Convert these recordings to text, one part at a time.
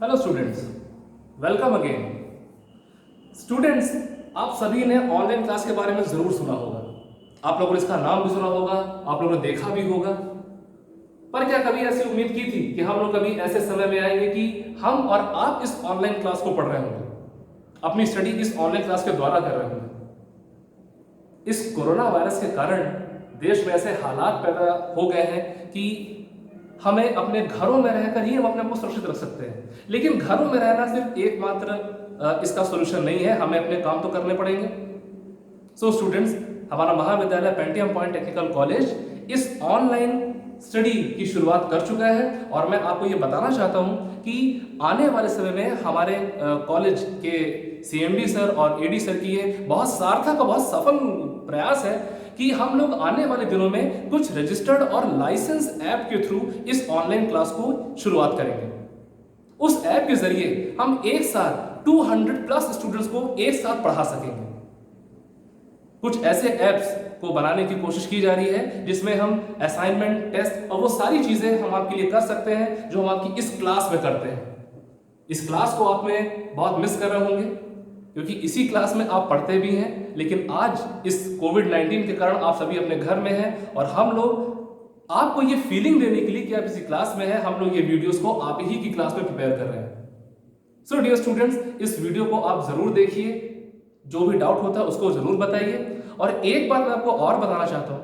Hello students, welcome again. Students, आप सभी ने ऑनलाइन क्लास के बारे में जरूर सुना होगा। आप लोगों ने इसका नाम भी सुना होगा, आप लोगों ने देखा भी होगा। पर क्या कभी ऐसी उम्मीद की थी कि हम लोग कभी ऐसे समय में आएंगे कि हम और आप इस ऑनलाइन क्लास को पढ़ रहे होंगे, अपनी स्टडी इस ऑनलाइन क्लास के द्वारा कर रहे होंगे। इस कोरोना वायरस के कारण देश में ऐसे हालात पैदा हो गए हैं कि हमें अपने घरों में रहकर ही हम अपने आप को सुरक्षित रख सकते हैं। लेकिन घरों में रहना सिर्फ एकमात्र इसका सॉल्यूशन नहीं है, हमें अपने काम तो करने पड़ेंगे। सो स्टूडेंट्स, हमारा महाविद्यालय पेंटियम पॉइंट टेक्निकल कॉलेज इस ऑनलाइन स्टडी की शुरुआत कर चुका है और मैं आपको ये बताना चाहता हूँ कि आने वाले समय में हमारे कॉलेज के सीएमडी सर और एडी सर की ये बहुत सार्थक और बहुत सफल प्रयास है कि हम लोग आने वाले दिनों में कुछ रजिस्टर्ड और लाइसेंस ऐप के थ्रू इस ऑनलाइन क्लास को शुरुआत करेंगे। उस ऐप के जरिए हम एक साथ 200 प्लस स्टूडेंट्स को एक साथ पढ़ा सकेंगे। कुछ ऐसे ऐप्स को बनाने की कोशिश की जा रही है जिसमें हम असाइनमेंट, टेस्ट और वो सारी चीजें हम आपके लिए कर सकते हैं जो हम आपकी इस क्लास में करते हैं। इस क्लास को आप में बहुत मिस कर रहे होंगे क्योंकि इसी क्लास में आप पढ़ते भी हैं, लेकिन आज इस कोविड-19 के कारण आप सभी अपने घर में हैं और हम लोग आपको ये फीलिंग देने के लिए कि आप इसी क्लास में हैं, हम लोग ये वीडियोस को आप ही की क्लास में प्रिपेयर कर रहे हैं। सो डियर स्टूडेंट्स, इस वीडियो को आप जरूर देखिए, जो भी डाउट होता है उसको जरूर बताइए। और एक बात मैं आपको और बताना चाहता हूं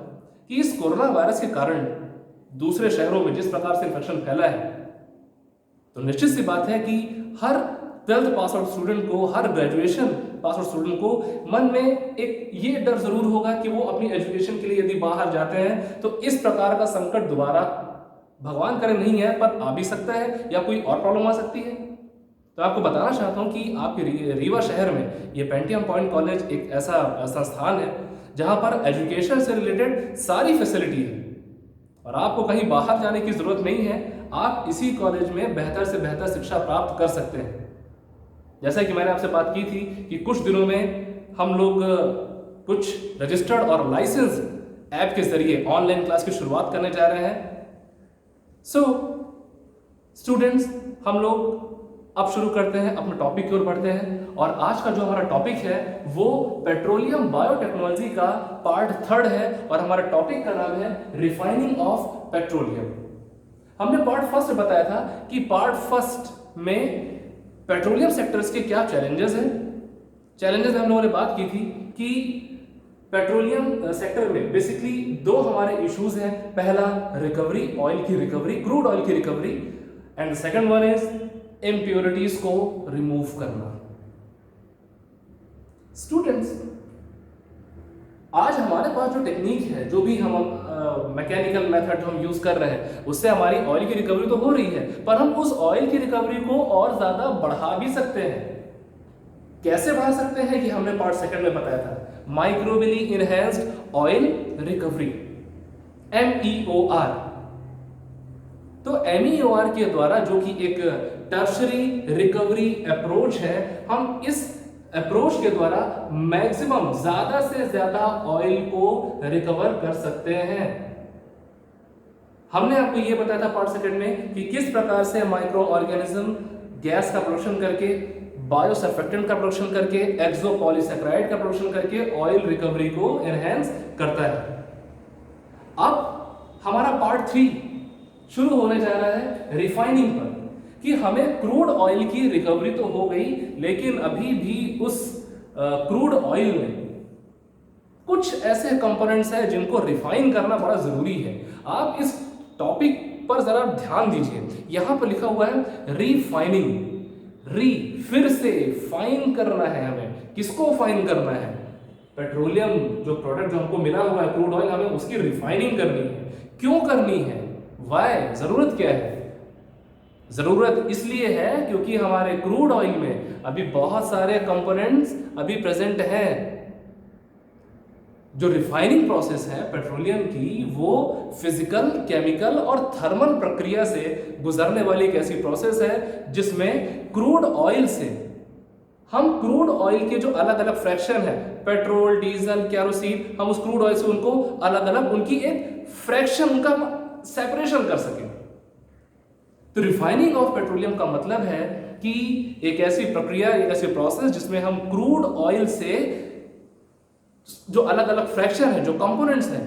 कि इस कोरोना वायरस के कारण दूसरे शहरों में जिस प्रकार से इन्फेक्शन फैला है, तो निश्चित सी बात है कि हर 12th पास आउट स्टूडेंट को, हर ग्रेजुएशन पास आउट स्टूडेंट को मन में एक ये डर जरूर होगा कि वो अपनी एजुकेशन के लिए यदि बाहर जाते हैं तो इस प्रकार का संकट दोबारा, भगवान करे नहीं है, पर आ भी सकता है या कोई और प्रॉब्लम आ सकती है। तो आपको बताना चाहता हूं कि आपके रीवा शहर में ये पेंटियम पॉइंट कॉलेज एक ऐसा संस्थान है जहां पर एजुकेशन से रिलेटेड सारी फैसिलिटी है और आपको कहीं बाहर जाने की जरूरत नहीं है। आप इसी कॉलेज में बेहतर से बेहतर शिक्षा प्राप्त कर सकते हैं। जैसा कि मैंने आपसे बात की थी कि कुछ दिनों में हम लोग कुछ रजिस्टर्ड और लाइसेंस ऐप के जरिए ऑनलाइन क्लास की शुरुआत करने जा रहे हैं। सो स्टूडेंट्स, हम लोग अब शुरू करते हैं, अपने टॉपिक की ओर बढ़ते हैं और आज का जो हमारा टॉपिक है वो पेट्रोलियम बायोटेक्नोलॉजी का पार्ट 3 है और हमारा टॉपिक का नाम है रिफाइनिंग ऑफ पेट्रोलियम। हमने पार्ट 1 बताया था कि पार्ट 1 में पेट्रोलियम सेक्टर्स के क्या चैलेंजेस हैं। चैलेंजेस में हम लोगों ने बात की थी कि पेट्रोलियम सेक्टर में बेसिकली 2 हमारे इश्यूज हैं। पहला, रिकवरी, ऑयल की रिकवरी, क्रूड ऑयल की recovery, and second one is impurities को रिमूव करना। स्टूडेंट्स, आज हमारे पास जो टेक्निक है, जो भी हम मैकेनिकल मेथड जो हम यूज कर रहे हैं, उससे हमारी ऑयल की रिकवरी तो हो रही है, पर हम उस ऑयल की रिकवरी को और ज्यादा बढ़ा भी सकते हैं। कैसे बढ़ा सकते हैं कि हमने पार्ट 2 में बताया था, माइक्रोबियली इनहैंस्ड ऑयल रिकवरी, MEOR। तो MEOR के द्वारा, जो कि एक टर्शरी रिकवरी अप्रोच है, हम इस अप्रोच के द्वारा मैक्सिमम, ज्यादा से ज्यादा ऑयल को रिकवर कर सकते हैं। हमने आपको यह बताया था पार्ट 2 में कि किस प्रकार से माइक्रो ऑर्गेनिज्म गैस का प्रोडक्शन करके, बायोसर्फेक्टेंट का प्रोडक्शन करके, एक्सोपॉलीसैकेराइड का प्रोडक्शन करके ऑयल रिकवरी को एनहांस करता है। अब हमारा पार्ट 3 शुरू होने जा रहा है रिफाइनिंग पर, कि हमें क्रूड ऑयल की रिकवरी तो हो गई, लेकिन अभी भी उस क्रूड ऑयल में कुछ ऐसे कंपोनेंट्स हैं जिनको रिफाइन करना बड़ा जरूरी है। आप इस टॉपिक पर जरा ध्यान दीजिए। यहां पर लिखा हुआ है रिफाइनिंग, फिर से फाइन करना है हमें। किसको फाइन करना है? पेट्रोलियम जो प्रोडक्ट जो हमको मिला हुआ है, क्रूड ऑयल, हमें उसकी रिफाइनिंग करनी है। क्यों करनी है? वाई, जरूरत क्या है? जरूरत इसलिए है क्योंकि हमारे क्रूड ऑयल में अभी बहुत सारे कंपोनेंट्स अभी प्रेजेंट हैं। जो रिफाइनिंग प्रोसेस है पेट्रोलियम की, वो फिजिकल, केमिकल और थर्मल प्रक्रिया से गुजरने वाली एक ऐसी प्रोसेस है जिसमें क्रूड ऑयल से हम क्रूड ऑयल के जो अलग अलग फ्रैक्शन है, पेट्रोल, डीजल, केरोसिन, हम उस क्रूड ऑयल से उनको अलग अलग, उनकी एक फ्रैक्शन, उनका सेपरेशन कर सकें। तो रिफाइनिंग ऑफ पेट्रोलियम का मतलब है कि एक ऐसी प्रक्रिया, एक ऐसी प्रोसेस जिसमें हम क्रूड ऑयल से जो अलग अलग फ्रैक्शन है, जो कंपोनेंट्स हैं,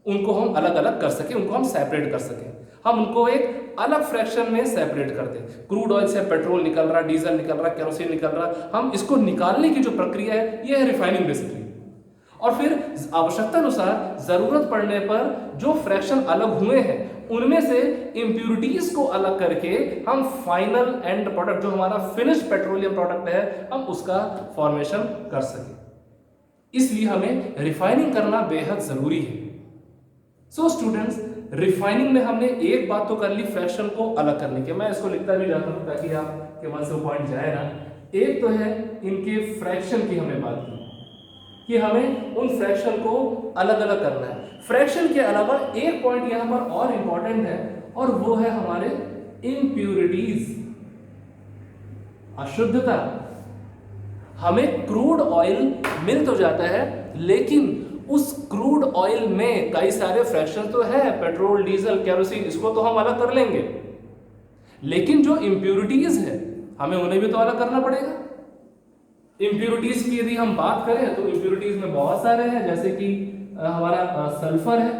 उनको हम अलग अलग कर सकें, उनको हम सेपरेट कर सकें। हम उनको एक अलग फ्रैक्शन में सेपरेट कर दें। क्रूड ऑयल से पेट्रोल निकल रहा, डीजल निकल रहा, केरोसिन निकल रहा, हम इसको निकालने की जो प्रक्रिया है ये है रिफाइनिंग बेसिकली। और फिर आवश्यकता अनुसार जरूरत पड़ने पर जो फ्रैक्शन अलग हुए हैं उनमें से इंप्यूरिटीज को अलग करके हम फाइनल एंड प्रोडक्ट, जो हमारा फिनिश पेट्रोलियम प्रोडक्ट है, हम उसका फॉर्मेशन कर सकें। इसलिए हमें रिफाइनिंग करना बेहद जरूरी है। सो स्टूडेंट्स, रिफाइनिंग में हमने एक बात तो कर ली फ्रैक्शन को अलग करने की। मैं इसको लिखता भी जाता हूं ताकि आपके मन से वो पॉइंट जाए ना। एक तो है इनके फ्रैक्शन की हमने बात की कि हमें उन फ्रैक्शन को अलग अलग करना है। फ्रैक्शन के अलावा एक पॉइंट यहां पर और इंपॉर्टेंट है, और वो है हमारे इम्प्यूरिटीज, अशुद्धता। हमें क्रूड ऑयल मिल तो जाता है, लेकिन उस क्रूड ऑयल में कई सारे फ्रैक्शन तो है, पेट्रोल, डीजल, केरोसिन, इसको तो हम अलग कर लेंगे, लेकिन जो इम्प्यूरिटीज है हमें उन्हें भी तो अलग करना पड़ेगा। इम्प्यूरिटीज की यदि हम बात करें तो इम्प्यूरिटीज में बहुत सारे हैं, जैसे कि हमारा सल्फर है,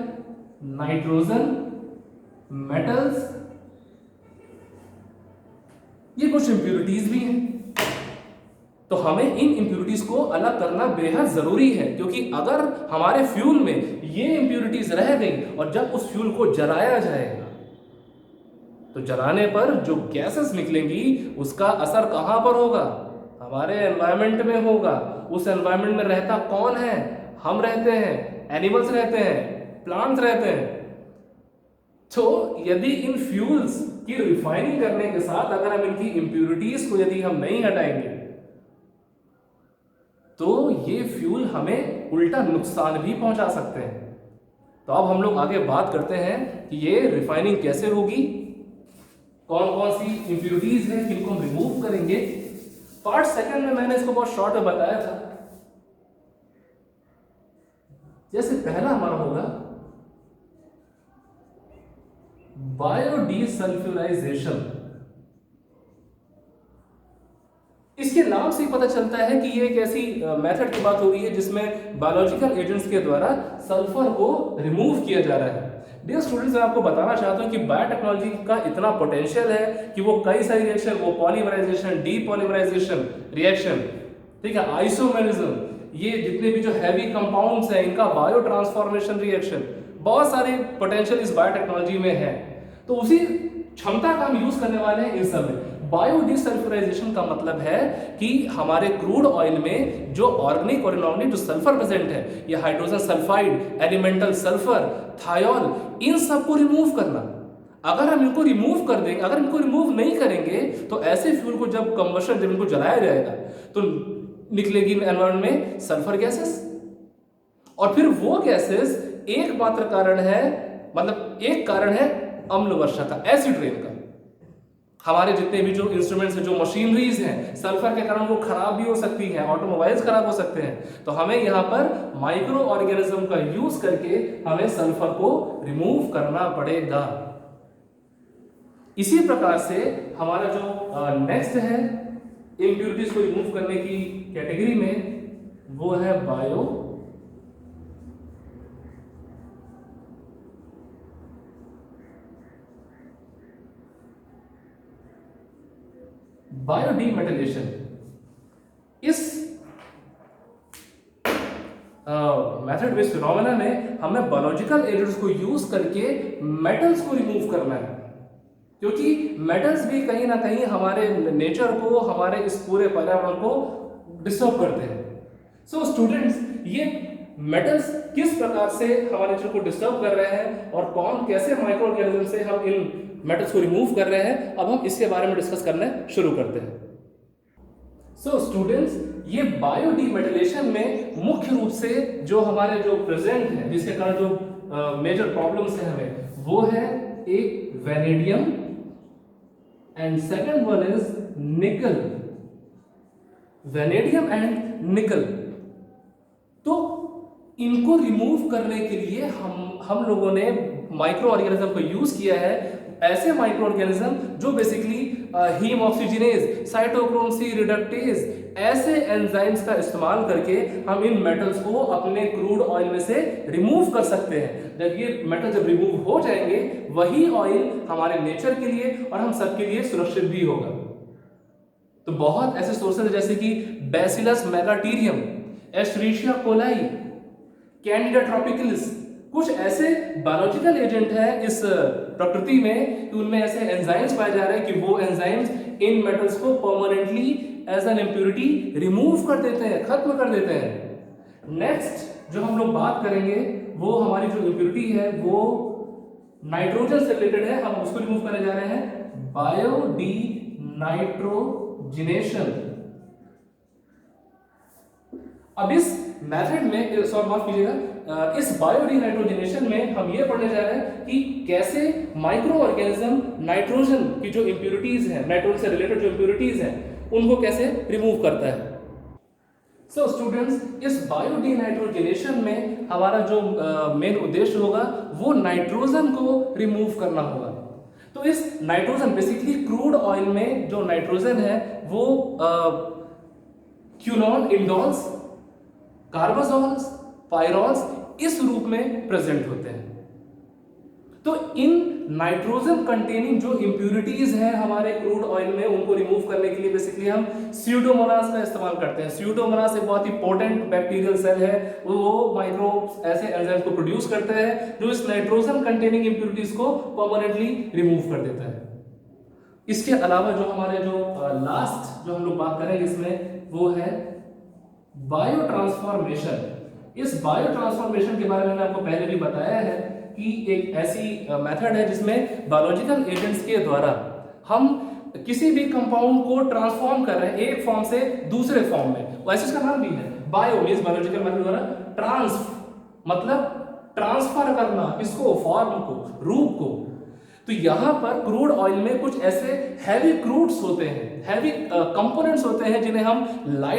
नाइट्रोजन, मेटल्स, ये कुछ इम्प्यूरिटीज भी हैं। तो हमें इन इम्प्यूरिटीज को अलग करना बेहद जरूरी है, क्योंकि अगर हमारे फ्यूल में ये इम्प्यूरिटीज रह गई और जब उस फ्यूल को जलाया जाएगा तो जलाने पर जो गैसेस निकलेंगी उसका असर कहां पर होगा? हमारे एनवायरनमेंट में होगा। उस एनवायरनमेंट में रहता कौन है? हम रहते हैं, एनिमल्स रहते हैं, प्लांट्स रहते हैं। तो यदि इन फ्यूल्स की रिफाइनिंग करने के साथ अगर हम इनकी इम्प्यूरिटीज को यदि हम नहीं हटाएंगे तो ये फ्यूल हमें उल्टा नुकसान भी पहुंचा सकते हैं। तो अब हम लोग आगे बात करते हैं कि ये रिफाइनिंग कैसे होगी, कौन कौन सी इम्प्यूरिटीज है जिनको हम रिमूव करेंगे। पार्ट सेकंड में मैंने इसको बहुत शॉर्ट में बताया था। जैसे पहला हमारा होगा बायोडीसल्फ्यूराइजेशन। इसके नाम से ही पता चलता है कि ये एक ऐसी मेथड की बात हो रही है जिसमें बायोलॉजिकल एजेंट्स के द्वारा सल्फर को रिमूव किया जा रहा है। डियर स्टूडेंट्स, मैं आपको बताना चाहता हूं कि बायोटेक्नोलॉजी का इतना पोटेंशियल है कि वो कई सारी रिएक्शन, वो पॉलीमराइजेशन, डीपॉलीमराइजेशन रिएक्शन, ठीक है, आइसोमेरिज्म, ये जितने भी जो हैवी कंपाउंड्स हैं इनका बायो ट्रांसफॉर्मेशन रिएक्शन, बहुत सारे पोटेंशियल इस बायोटेक्नोलॉजी में है। तो उसी क्षमता का हम यूज करने वाले हैं इन सब में। बायोडीसल्फ्यूराइजेशन का मतलब है कि हमारे क्रूड ऑयल में जो ऑर्गेनिक और इनऑर्गेनिक जो सल्फर प्रेजेंट है, ये hydrogen sulphide, elemental sulphur, thiol, इन सबको रिमूव करना। अगर हम इनको रिमूव कर देंगे, अगर इनको रिमूव नहीं करेंगे तो ऐसे फ्यूल को जब कंबशन, जब इनको जलाया जाएगा तो निकलेगी एनवायरनमेंट में सल्फर गैसेस, और फिर वो गैसेस एक मात्र कारण है, मतलब एक कारण है अम्ल वर्षा का, एसिड रेन का। हमारे जितने भी जो इंस्ट्रूमेंट्स हैं, जो मशीनरीज हैं, सल्फर के कारण वो खराब भी हो सकती हैं, ऑटोमोबाइल्स खराब हो सकते हैं। तो हमें यहाँ पर माइक्रो ऑर्गेनिज्म का यूज करके हमें सल्फर को रिमूव करना पड़ेगा। इसी प्रकार से हमारा जो नेक्स्ट है इम्प्यूरिटीज को रिमूव करने की कैटेगरी में, वो है बायोडीमेटाइलेशन। इस मेथड बेस्ड फिनोमेना में हमें बायोलॉजिकल एजेंट्स को यूज करके मेटल्स को रिमूव करना है, क्योंकि मेटल्स भी कहीं ना कहीं हमारे नेचर को, हमारे इस पूरे पर्यावरण को डिस्टर्ब करते हैं। सो स्टूडेंट्स, ये मेटल्स किस प्रकार से हमारे नेचर को डिस्टर्ब कर रहे हैं और कौन कैसे माइक्रो ऑर्गेनिज्म से हम इन मेटल्स को रिमूव कर रहे हैं, अब हम इसके बारे में डिस्कस करना शुरू करते हैं। सो स्टूडेंट्स, ये बायोडीमेटाइलेशन में मुख्य रूप से जो हमारे जो प्रेजेंट है, जिसके कारण जो मेजर प्रॉब्लम्स है हमें, वो है एक vanadium and second one is निकल। वेनेडियम एंड निकल, तो इनको रिमूव करने के लिए हम लोगों ने माइक्रो ऑर्गेनिज्म को यूज किया है। ऐसे माइक्रो ऑर्गेनिज्म जो basically haem oxygenase, cytochrome C reductase, ऐसे एंजाइम्स का इस्तेमाल करके हम इन मेटल्स को अपने क्रूड ऑयल में से रिमूव कर सकते हैं। जब ये मेटल जब रिमूव हो जाएंगे, वही ऑयल हमारे नेचर के लिए और हम सबके लिए सुरक्षित भी होगा। तो बहुत ऐसे सोर्सेज है जैसे कि बैसिलस मेगाटीरियम, एस्चेरिशिया कोलाई, कैंडिडा ट्रॉपिकलिस, कुछ ऐसे बायोलॉजिकल एजेंट है इस प्रकृति में कि उनमें ऐसे एंजाइम्स पाए जा रहे हैं कि वो एंजाइम्स इन मेटल्स को permanently as an impurity remove कर देते हैं, खत्म कर देते हैं। नेक्स्ट जो हम लोग बात करेंगे वो हमारी जो इम्प्योरिटी है वो नाइट्रोजन से रिलेटेड है, हम उसको रिमूव करने जा रहे हैं, बायोडी नाइट्रोजिनेशन। अब इस मेथड में सॉरी माफ कीजिएगा, इस बायोडीनाइट्रोजनेशन में हम ये पढ़ने जा रहे हैं कि कैसे माइक्रो ऑर्गेनिज्म नाइट्रोजन की जो इंप्योरिटीज हैं, नाइट्रोजन से रिलेटेड जो इंप्योरिटीज हैं, उनको कैसे रिमूव करता है। सो स्टूडेंट्स, इस बायोडीनाइट्रोजनेशन में हमारा जो मेन उद्देश्य होगा वो नाइट्रोजन को रिमूव करना होगा। तो इस नाइट्रोजन बेसिकली क्रूड ऑयल में जो नाइट्रोजन है वो क्यूनॉन, इंडोल्स, कार्बाजोल्स, पायरोल्स इस रूप में प्रेजेंट होते हैं। तो इन नाइट्रोजन कंटेनिंग जो इंप्योरिटीज हैं हमारे क्रूड ऑयल में, उनको रिमूव करने के लिए बेसिकली हम स्यूडोमोनास का इस्तेमाल करते हैं। स्यूडोमोनास एक बहुत ही पोटेंट बैक्टीरियल सेल है, वो माइक्रोब्स ऐसे एंजाइम्स को प्रोड्यूस करते हैं जो इस नाइट्रोजन कंटेनिंग इंप्योरिटीज को परमानेंटली रिमूव कर देता है। इसके अलावा जो हमारे जो लास्ट जो हम लोग बात करेंगे इसमें वो है बायो ट्रांसफॉर्मेशन। इस बायो ट्रांसफॉर्मेशन के बारे में मैंने आपको पहले भी बताया है कि एक ऐसी मेथड है जिसमें बायोलॉजिकल एजेंट्स के द्वारा हम किसी भी कंपाउंड को ट्रांसफॉर्म कर रहे हैं एक फॉर्म से दूसरे फॉर्म में। वैसे इसका नाम भी है बायो, मींस बायोलॉजिकल मेथड द्वारा ट्रांस मतलब ट्रांसफर करना, किसको, फॉर्म को, रूप को। तो यहां पर क्रूड ऑयल में कुछ ऐसे हैवी क्रूड्स होते हैं, हैवी कंपोनेंट्स होते हैं जिन्हें हम लाइट